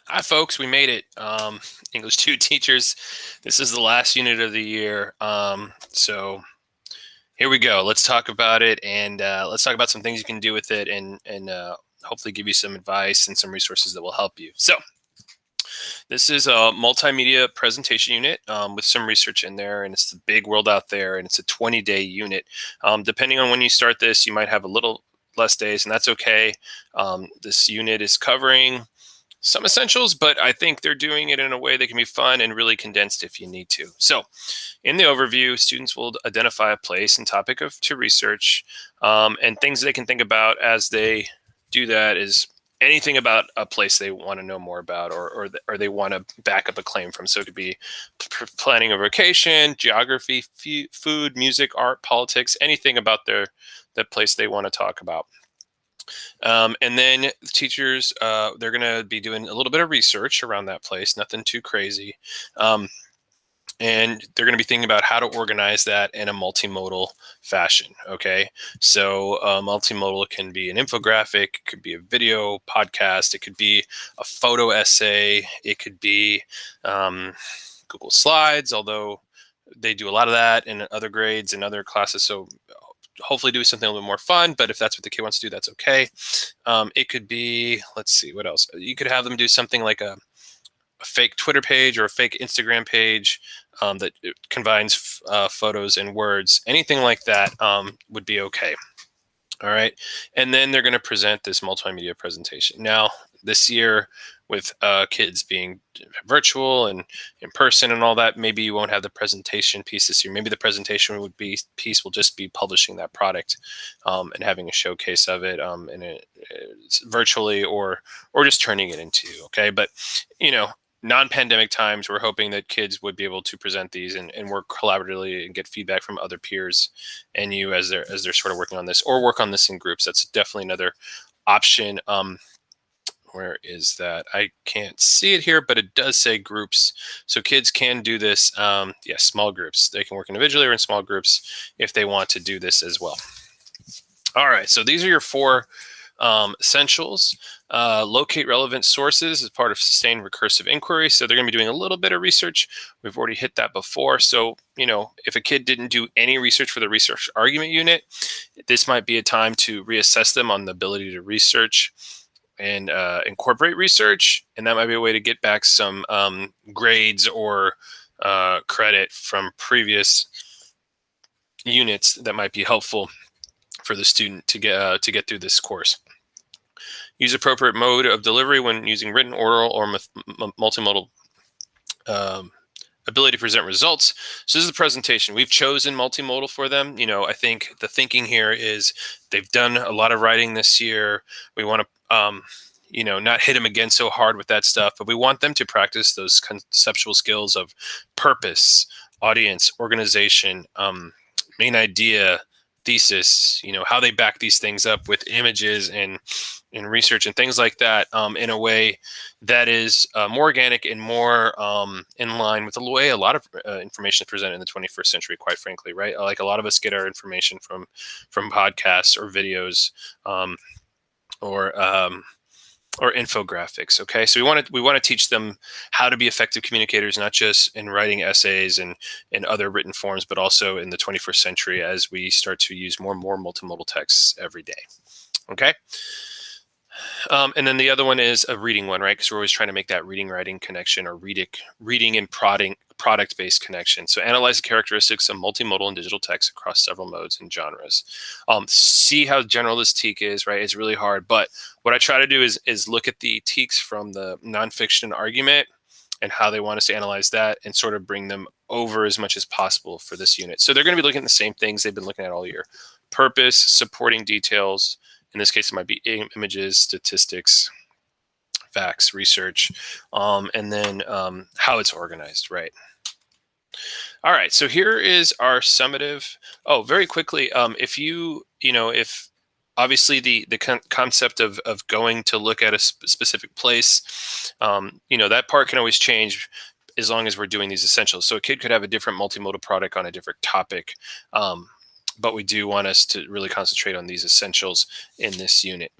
Hi, folks. We made it. English 2 teachers. This is the last unit of the year. So here we go. Let's talk about it, and let's talk about some things you can do with it, and hopefully give you some advice and some resources that will help you. So this is a multimedia presentation unit with some research in there, and it's the big world out there, and it's a 20-day unit. Depending on when you start this, you might have a little less days, and that's okay. This unit is covering some essentials, but I think they're doing it in a way that can be fun and really condensed if you need to. So, in the overview, students will identify a place and topic to research, and things they can think about as they do that is anything about a place they want to know more about, or they want to back up a claim from. So it could be planning a vacation, geography, food, music, art, politics, anything about the place they want to talk about. And then the teachers, they're going to be doing a little bit of research around that place, nothing too crazy. Um, and they're going to be thinking about how to organize that in a multimodal fashion. Okay. So, multimodal can be an infographic, it could be a video podcast, it could be a photo essay, it could be Google Slides, although they do a lot of that in other grades and other classes. So, hopefully do something a little bit more fun, but if that's what the kid wants to do, that's okay. It could be, let's see, what else? You could have them do something like a fake Twitter page or a fake Instagram page that combines photos and words. Anything like that would be okay. All right. And then they're going to present this multimedia presentation. Now, this year, with kids being virtual and in person and all that, maybe you won't have the presentation piece this year. Maybe the presentation piece will just be publishing that product and having a showcase of it virtually or just turning it into. Okay. But, you know, non-pandemic times, we're hoping that kids would be able to present these and work collaboratively and get feedback from other peers and you as they're sort of working on this, or work on this in groups. That's definitely another option. Where is that? I can't see it here, but it does say groups. So kids can do this. Yeah, small groups. They can work individually or in small groups if they want to do this as well. All right, so these are your four essentials. Locate relevant sources as part of sustained recursive inquiry. So they're going to be doing a little bit of research. We've already hit that before. So, you know, if a kid didn't do any research for the research argument unit, this might be a time to reassess them on the ability to research and incorporate research. And that might be a way to get back some grades or credit from previous units that might be helpful for the student to get through this course. Use appropriate mode of delivery when using written, oral, or multimodal ability to present results. So this is the presentation. We've chosen multimodal for them. You know, I think the thinking here is they've done a lot of writing this year. We want to, you know, not hit them again so hard with that stuff, but we want them to practice those conceptual skills of purpose, audience, organization, main idea, thesis, you know, how they back these things up with images and research and things like that in a way that is more organic and more in line with the way a lot of information is presented in the 21st century, quite frankly, right? Like a lot of us get our information from podcasts or videos or or infographics. Okay, so we want to teach them how to be effective communicators, not just in writing essays and other written forms, but also in the 21st century as we start to use more and more multimodal texts every day. Okay. And then the other one is a reading one, right? Because we're always trying to make that reading-writing connection or reading and product-based connection. So analyze the characteristics of multimodal and digital text across several modes and genres. See how general this TEK is, right? It's really hard. But what I try to do is look at the TEKs from the nonfiction argument and how they want us to analyze that and sort of bring them over as much as possible for this unit. So they're going to be looking at the same things they've been looking at all year. Purpose, supporting details. In this case, it might be images, statistics, facts, research, and then how it's organized, right? All right, so here is our summative. Oh, very quickly, if obviously the concept of going to look at a specific place, that part can always change as long as we're doing these essentials. So a kid could have a different multimodal product on a different topic. But we do want us to really concentrate on these essentials in this unit.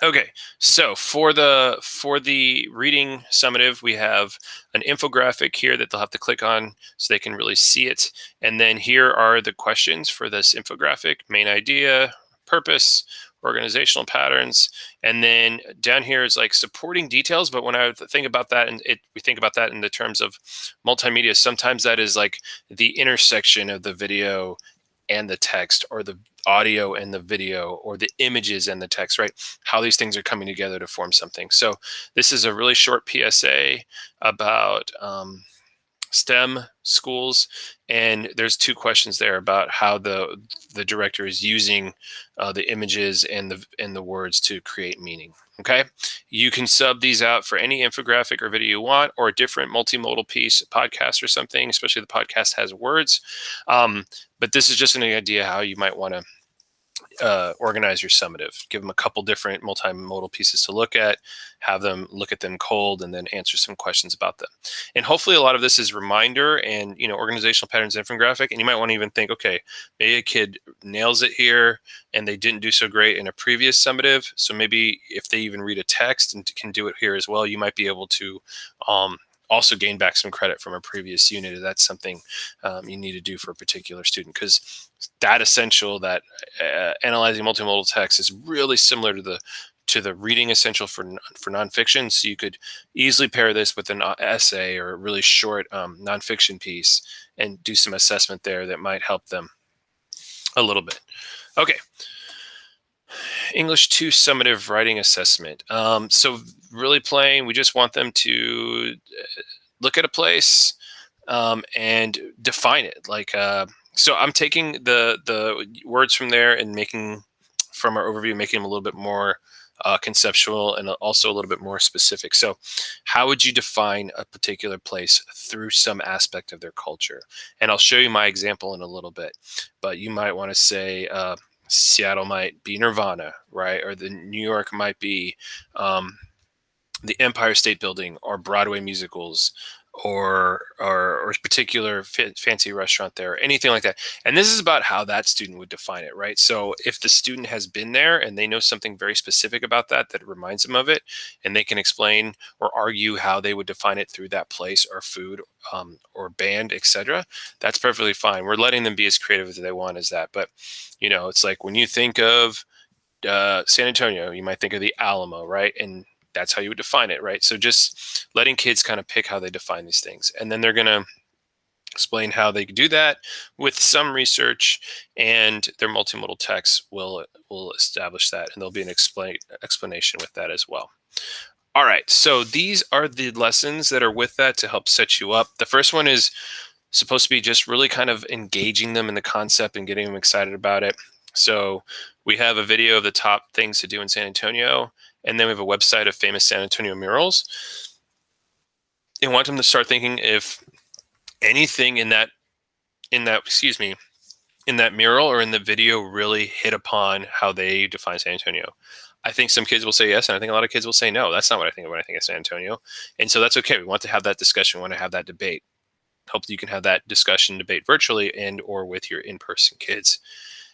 Okay, so for the reading summative, we have an infographic here that they'll have to click on so they can really see it. And then here are the questions for this infographic: main idea, purpose, organizational patterns, and then down here is like supporting details. But when I think about that, and we think about that in the terms of multimedia, sometimes that is like the intersection of the video and the text, or the audio and the video, or the images and the text, right? How these things are coming together to form something. So this is a really short PSA about STEM schools, and there's two questions there about how the director is using the images and the words to create meaning. Okay, you can sub these out for any infographic or video you want, or a different multimodal piece, podcast or something. Especially the podcast has words, but this is just an idea how you might want to organize your summative. Give them a couple different multimodal pieces to look at, have them look at them cold, and then answer some questions about them. And hopefully a lot of this is reminder and, organizational patterns infographic. And you might want to even think, okay, maybe a kid nails it here and they didn't do so great in a previous summative. So maybe if they even read a text and can do it here as well, you might be able to also gain back some credit from a previous unit if that's something you need to do for a particular student. Because that essential, that analyzing multimodal text, is really similar to the reading essential for nonfiction. So you could easily pair this with an essay or a really short nonfiction piece and do some assessment there that might help them a little bit. Okay. English 2 summative writing assessment. So really plain, we just want them to look at a place and define it. So I'm taking the words from there and making from our overview, making them a little bit more conceptual and also a little bit more specific. So how would you define a particular place through some aspect of their culture? And I'll show you my example in a little bit, but you might want to say Seattle might be Nirvana, right? Or the New York might be the Empire State Building, or Broadway musicals, or a particular fancy restaurant there, or anything like that. And this is about how that student would define it, right? So if the student has been there and they know something very specific about that reminds them of it, and they can explain or argue how they would define it through that place or food or band, etc., that's perfectly fine. We're letting them be as creative as they want as that. But it's like when you think of San Antonio, you might think of the Alamo, right? And that's how you would define it, right? So just letting kids kind of pick how they define these things, and then they're going to explain how they do that with some research, and their multimodal text will establish that, and there'll be an explanation with that as well. All right, so these are the lessons that are with that to help set you up. The first one is supposed to be just really kind of engaging them in the concept and getting them excited about it. So we have a video of the top things to do in San Antonio, and then we have a website of famous San Antonio murals. And want them to start thinking if anything in that mural or in the video really hit upon how they define San Antonio. I think some kids will say yes, and I think a lot of kids will say no. That's not what I think when I think of San Antonio. And so that's okay. We want to have that discussion. We want to have that debate. Hopefully you can have that discussion, debate virtually and or with your in-person kids.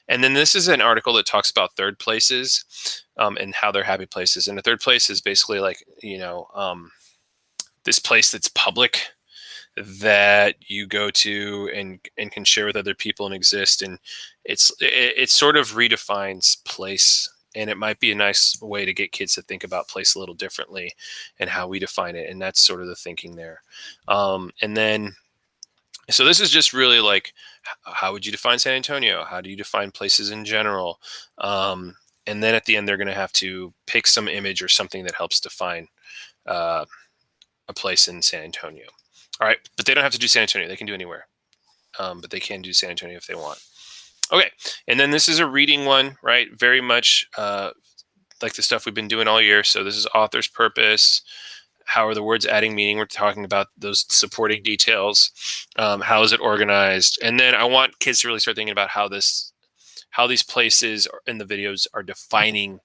And then this is an article that talks about third places and how they're happy places. And the third place is basically like, this place that's public, that you go to and can share with other people and exist. And it sort of redefines place. And it might be a nice way to get kids to think about place a little differently and how we define it. And that's sort of the thinking there. And then, so this is just really like, how would you define San Antonio? How do you define places in general? And then at the end, they're going to have to pick some image or something that helps define a place in San Antonio. All right, but they don't have to do San Antonio. They can do anywhere, but they can do San Antonio if they want. Okay, and then this is a reading one, right? Very much like the stuff we've been doing all year. So this is author's purpose. How are the words adding meaning? We're talking about those supporting details. How is it organized? And then I want kids to really start thinking about how these places in the videos are defining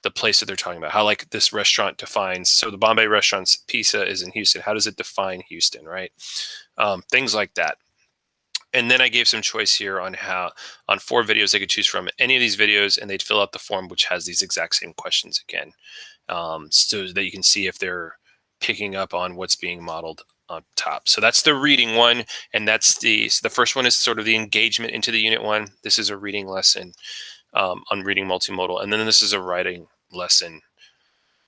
the place that they're talking about. How like this restaurant defines. So the Bombay restaurant's pizza is in Houston. How does it define Houston, right? Things like that. And then I gave some choice here on 4 videos they could choose from any of these videos, and they'd fill out the form, which has these exact same questions again, so that you can see if they're picking up on what's being modeled on top. So that's the reading one, and that's so the first one is sort of the engagement into the unit one. This is a reading lesson on reading multimodal, and then this is a writing lesson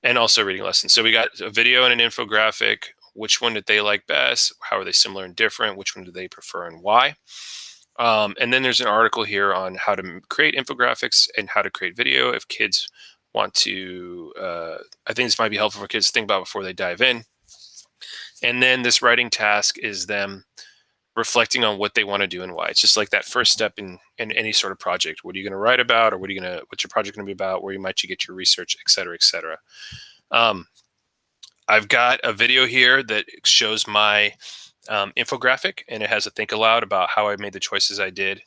and also a reading lesson. So we got a video and an infographic. Which one did they like best? How are they similar and different? Which one do they prefer and why? And then there's an article here on how to create infographics and how to create video if kids want to. I think this might be helpful for kids to think about before they dive in. And then this writing task is them reflecting on what they want to do and why. It's just like that first step in any sort of project. What are you going to write about, or what's your project going to be about? Where might you get your research, et cetera, et cetera. I've got a video here that shows my infographic, and it has a think aloud about how I made the choices I did.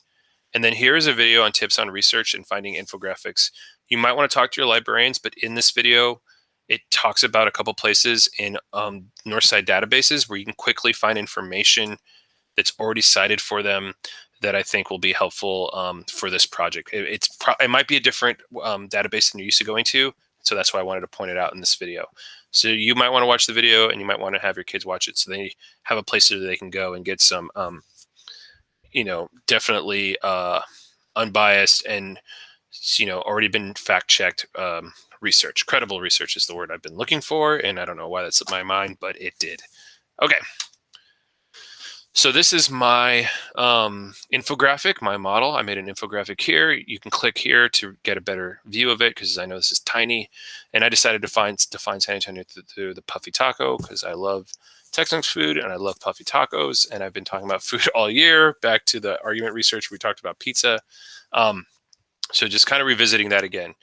And then here is a video on tips on research and finding infographics. You might want to talk to your librarians, but in this video, it talks about a couple places in Northside databases where you can quickly find information that's already cited for them that I think will be helpful for this project. It might be a different database than you're used to going to, so that's why I wanted to point it out in this video. So you might want to watch the video, and you might want to have your kids watch it so they have a place that they can go and get some, definitely unbiased and, already been fact-checked research. Credible research is the word I've been looking for, and I don't know why that slipped my mind, but it did. Okay. So this is my infographic, my model. I made an infographic here. You can click here to get a better view of it because I know this is tiny. And I decided to define San Antonio through the Puffy Taco because I love Tex-Mex food and I love Puffy Tacos. And I've been talking about food all year. Back to the argument research, we talked about pizza. So just kind of revisiting that again.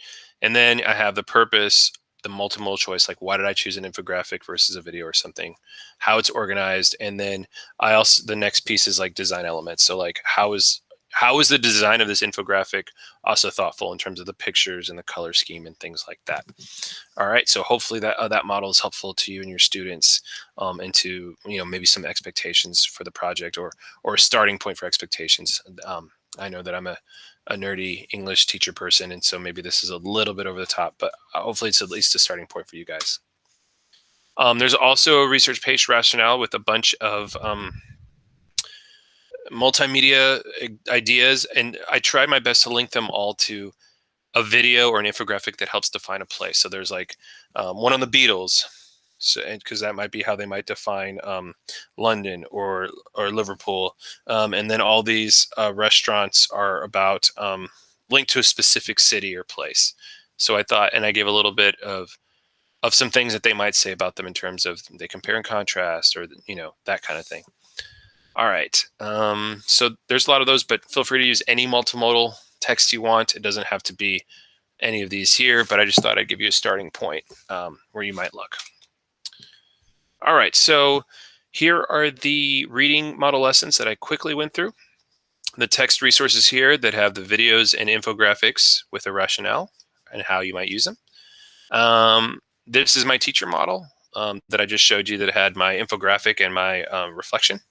And then I have the purpose, the multimodal choice, like why did I choose an infographic versus a video or something, how it's organized. And then the next piece is like design elements. So like how is the design of this infographic also thoughtful in terms of the pictures and the color scheme and things like that. All right. So hopefully that model is helpful to you and your students and to, maybe some expectations for the project or a starting point for expectations. I know that I'm a nerdy English teacher person, and so maybe this is a little bit over the top, but hopefully it's at least a starting point for you guys. There's also a research-based rationale with a bunch of multimedia ideas, and I tried my best to link them all to a video or an infographic that helps define a place. So there's like one on the Beatles, so because that might be how they might define London or Liverpool, and then all these restaurants are about linked to a specific city or place. So I thought, and I gave a little bit of some things that they might say about them in terms of they compare and contrast, or that kind of thing. All right, so there's a lot of those, but feel free to use any multimodal text you want. It doesn't have to be any of these here, but I just thought I'd give you a starting point where you might look. All right, so here are the reading model lessons that I quickly went through. The text resources here that have the videos and infographics with a rationale and how you might use them. This is my teacher model that I just showed you that had my infographic and my reflection.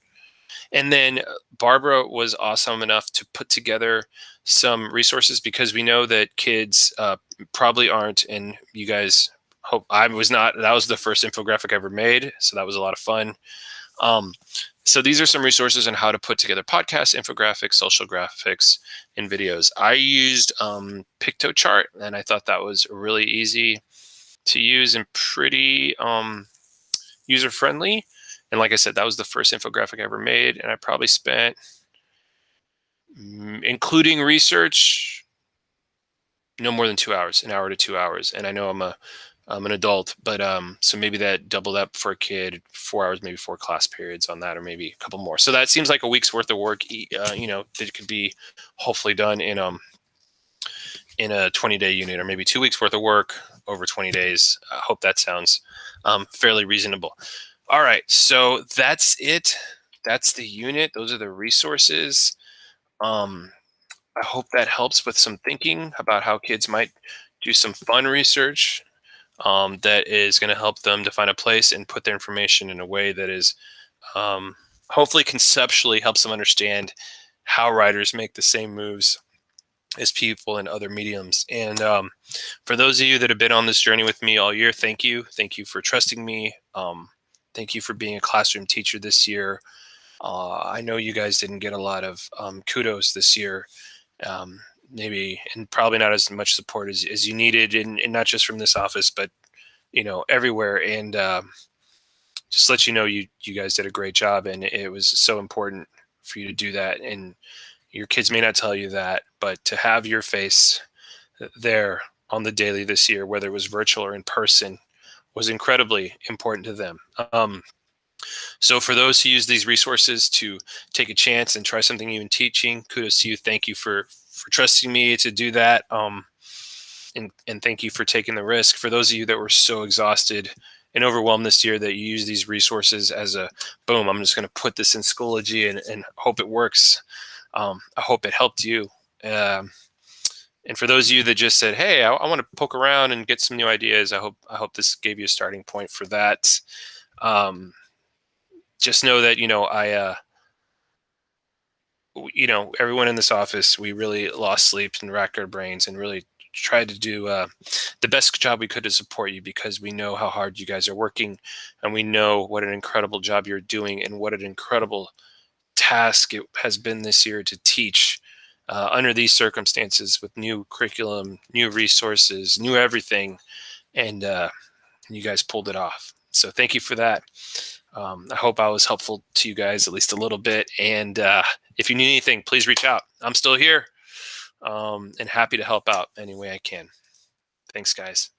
And then Barbara was awesome enough to put together some resources because we know that kids probably aren't, and you guys hope I was not. That was the first infographic I ever made, so that was a lot of fun. So these are some resources on how to put together podcasts, infographics, social graphics, and videos. I used Piktochart, and I thought that was really easy to use and pretty user-friendly. And like I said, that was the first infographic I ever made, and I probably spent, including research, no more than 2 hours, an hour to 2 hours. And I know I'm an adult, but so maybe that doubled up for a kid, 4 hours, maybe 4 class periods on that, or maybe a couple more. So that seems like a week's worth of work, that could be hopefully done in a 20-day unit, or maybe 2 weeks worth of work over 20 days. I hope that sounds fairly reasonable. All right, so that's it. That's the unit. Those are the resources. I hope that helps with some thinking about how kids might do some fun research that is going to help them define a place and put their information in a way that is hopefully conceptually helps them understand how writers make the same moves as people in other mediums. And for those of you that have been on this journey with me all year, thank you. Thank you for trusting me. Thank you for being a classroom teacher this year. I know you guys didn't get a lot of kudos this year, maybe, and probably not as much support as you needed, and not just from this office, but everywhere. And just let you know, you guys did a great job, and it was so important for you to do that. And your kids may not tell you that, but to have your face there on the daily this year, whether it was virtual or in person, was incredibly important to them. So for those who use these resources to take a chance and try something new in teaching, kudos to you. Thank you for trusting me to do that. And thank you for taking the risk. For those of you that were so exhausted and overwhelmed this year that you use these resources as a boom, I'm just going to put this in Schoology and hope it works. I hope it helped you. And for those of you that just said, "Hey, I want to poke around and get some new ideas," I hope this gave you a starting point for that. Just know that everyone in this office, we really lost sleep and racked our brains and really tried to do the best job we could to support you, because we know how hard you guys are working, and we know what an incredible job you're doing and what an incredible task it has been this year to teach under these circumstances with new curriculum, new resources, new everything. And you guys pulled it off. So thank you for that. I hope I was helpful to you guys at least a little bit. And if you need anything, please reach out. I'm still here and happy to help out any way I can. Thanks, guys.